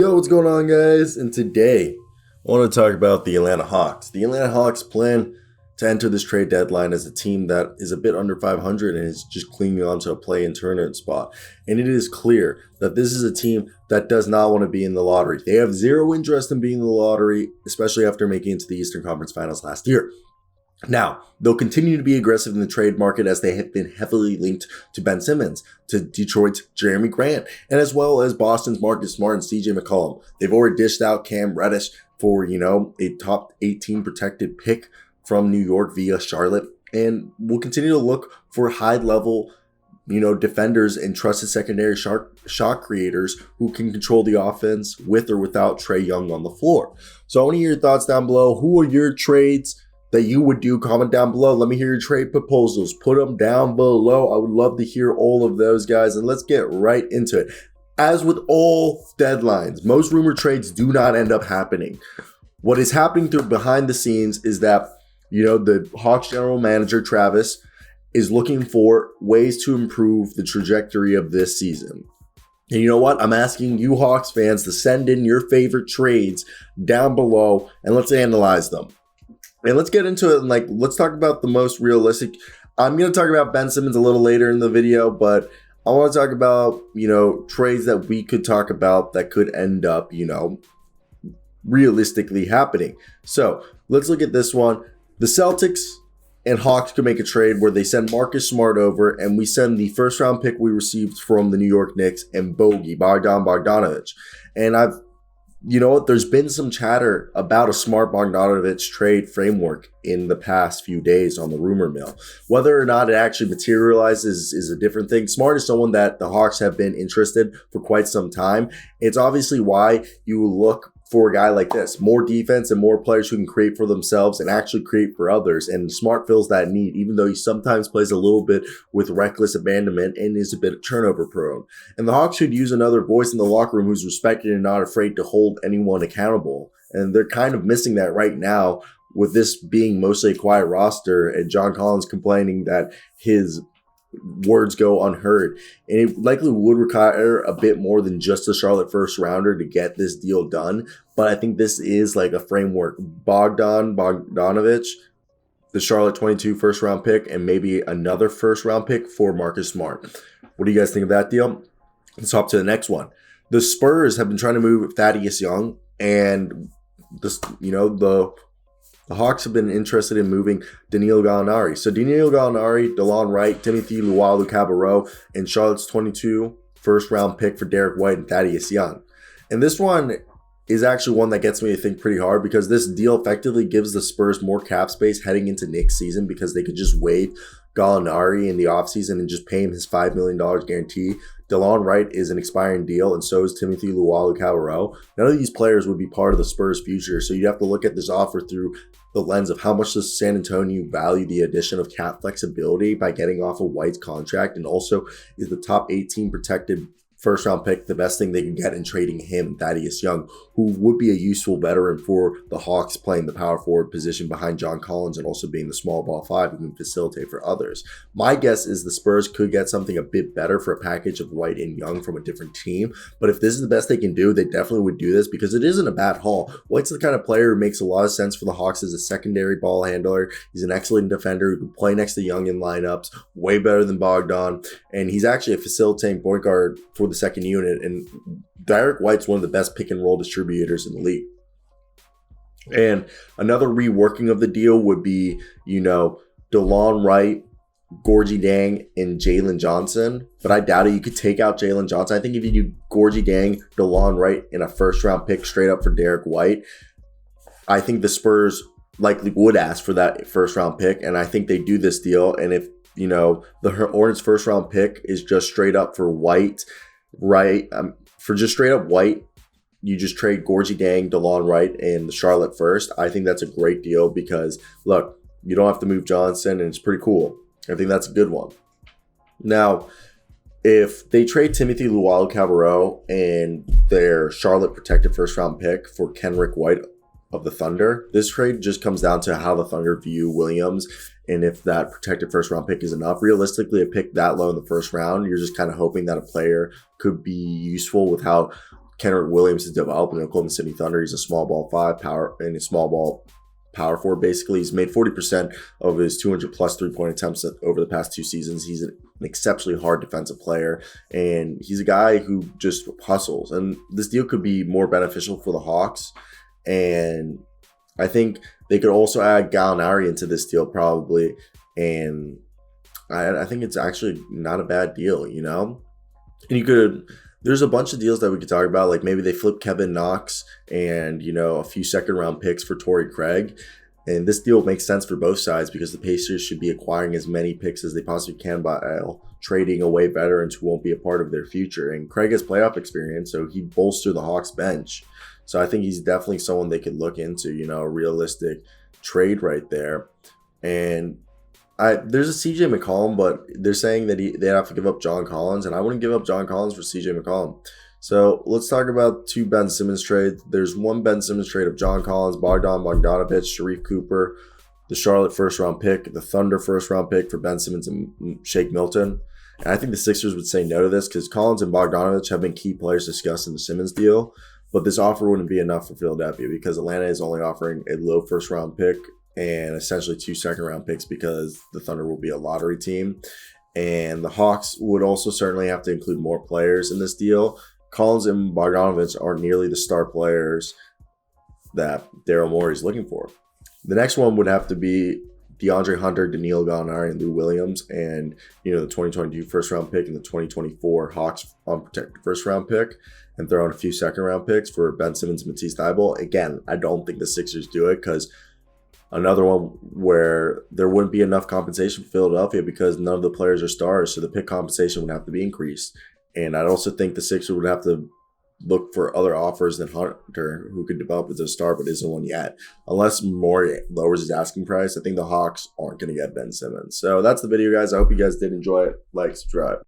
Yo, what's going on, guys? And today, I want to talk about the Atlanta Hawks. The Atlanta Hawks plan to enter this trade deadline as a team that is a bit under 500 and is just clinging on to a play-in tournament spot. And it is clear that this is a team that does not want to be in the lottery. They have zero interest in being in the lottery, especially after making it to the Eastern Conference Finals last year. Now, they'll continue to be aggressive in the trade market as they have been heavily linked to Ben Simmons, to Detroit's Jerami Grant, and as well as Boston's Marcus Smart and CJ McCollum. They've already dished out Cam Reddish for, a top 18 protected pick from New York via Charlotte, and will continue to look for high-level defenders and trusted secondary shot creators who can control the offense with or without Trae Young on the floor. So I want to hear your thoughts down below. Who are your trades that you would do? Comment down below. Let me hear your trade proposals. Put them down below. I would love to hear all of those, guys. And let's get right into it. As with all deadlines, most rumored trades do not end up happening. What is happening behind the scenes is that, the Hawks general manager, Travis, is looking for ways to improve the trajectory of this season. And you know what? I'm asking you Hawks fans to send in your favorite trades down below and let's analyze them. And let's get into it and let's talk about the most realistic. I'm going to talk about Ben Simmons a little later in the video, but I want to talk about, trades that we could talk about that could end up, realistically happening. So let's look at this one. The Celtics and Hawks could make a trade where they send Marcus Smart over and we send the first round pick we received from the New York Knicks and Bogdan Bogdanovic. And there's been some chatter about a Smart Bogdanovic trade framework in the past few days on the rumor mill. Whether or not it actually materializes is a different thing. Smart is someone that the Hawks have been interested for quite some time. It's obviously why you look for a guy like this. More defense and more players who can create for themselves and actually create for others. And Smart fills that need, even though he sometimes plays a little bit with reckless abandonment and is a bit turnover prone. And the Hawks should use another voice in the locker room who's respected and not afraid to hold anyone accountable. And they're kind of missing that right now with this being mostly a quiet roster and John Collins complaining that his words go unheard. And it likely would require a bit more than just a Charlotte first rounder to get this deal done. But I think this is like a framework. Bogdanovic, the Charlotte 22 first round pick, and maybe another first round pick for Marcus Smart. What do you guys think of that deal? Let's hop to the next one. The Spurs have been trying to move Thaddeus Young, and the Hawks have been interested in moving Danilo Gallinari. So Danilo Gallinari, DeLon Wright, Timothy Luwawu-Cabarrot, and Charlotte's 22 first-round pick for Derek White and Thaddeus Young. And this one is actually one that gets me to think pretty hard because this deal effectively gives the Spurs more cap space heading into next season because they could just waive Gallinari in the offseason and just pay him his $5 million guarantee. DeLon Wright is an expiring deal, and so is Timothy Luwawu-Cabarrot. None of these players would be part of the Spurs' future, so you'd have to look at this offer through the lens of how much does San Antonio value the addition of cap flexibility by getting off of White's contract, and also is the top 18 protected first-round pick the best thing they can get in trading him, Thaddeus Young, who would be a useful veteran for the Hawks playing the power forward position behind John Collins and also being the small ball five who can facilitate for others. My guess is the Spurs could get something a bit better for a package of White and Young from a different team, but if this is the best they can do, they definitely would do this because it isn't a bad haul. White's the kind of player who makes a lot of sense for the Hawks as a secondary ball handler. He's an excellent defender who can play next to Young in lineups, way better than Bogdan, and he's actually a facilitating point guard for the second unit, and Derek White's one of the best pick and roll distributors in the league. And another reworking of the deal would be, DeLon Wright, Gorgie Dang, and Jalen Johnson. But I doubt it. You could take out Jalen Johnson. I think if you do Gorgie Dang, DeLon Wright, and a first round pick straight up for Derek White, I think the Spurs likely would ask for that first round pick, and I think they do this deal. And if the Hornets first round pick is just straight up for White, for just straight up White, you just trade Gorgie Dang, DeLon Wright, and the Charlotte first. I think that's a great deal because, look, you don't have to move Johnson, and it's pretty cool. I think that's a good one. Now, if they trade Timothy Luwawu-Cabarrot and their Charlotte protected first-round pick for Kenrick White of the Thunder, this trade just comes down to how the Thunder view Williams and if that protected first-round pick is enough. Realistically, a pick that low in the first round, you're just kind of hoping that a player could be useful with how Kenrich Williams to develop in the Oklahoma City Thunder. He's a small ball 5 power and a small ball power forward. Basically, he's made 40% of his 200 plus 3-point attempts over the past 2 seasons. He's an exceptionally hard defensive player, and he's a guy who just hustles. And this deal could be more beneficial for the Hawks. And I think they could also add Gallinari into this deal probably. And I think it's actually not a bad deal, you know? And you could, there's a bunch of deals that we could talk about. Like maybe they flip Kevin Knox and, you know, a few second round picks for Torrey Craig. And this deal makes sense for both sides because the Pacers should be acquiring as many picks as they possibly can while trading away veterans who won't be a part of their future. And Craig has playoff experience, so he'd bolster the Hawks bench. So I think he's definitely someone they could look into, you know, a realistic trade right there. And there's a CJ McCollum, but they're saying that they have to give up John Collins, and I wouldn't give up John Collins for CJ McCollum. So let's talk about 2 Ben Simmons trades. There's 1 Ben Simmons trade of John Collins, Bogdan Bogdanovic, Sharif Cooper, the Charlotte first-round pick, the Thunder first-round pick for Ben Simmons and Shake Milton. And I think the Sixers would say no to this because Collins and Bogdanovic have been key players discussed in the Simmons deal. But this offer wouldn't be enough for Philadelphia because Atlanta is only offering a low first-round pick and essentially 2 second-round picks because the Thunder will be a lottery team. And the Hawks would also certainly have to include more players in this deal. Collins and Bogdanovic aren't nearly the star players that Daryl Morey is looking for. The next one would have to be DeAndre Hunter, Danilo Gallinari, and Lou Williams, and you know the 2022 first-round pick and the 2024 Hawks unprotected first-round pick, and throw in a few second-round picks for Ben Simmons and Matisse Thybulle. Again, I don't think the Sixers do it because another one where there wouldn't be enough compensation for Philadelphia because none of the players are stars, so the pick compensation would have to be increased. And I'd also think the Sixers would have to look for other offers than Hunter, who could develop as a star but isn't one yet. Unless Morey lowers his asking price, I think the Hawks aren't going to get Ben Simmons. So that's the video, guys. I hope you guys did enjoy it. Like, subscribe.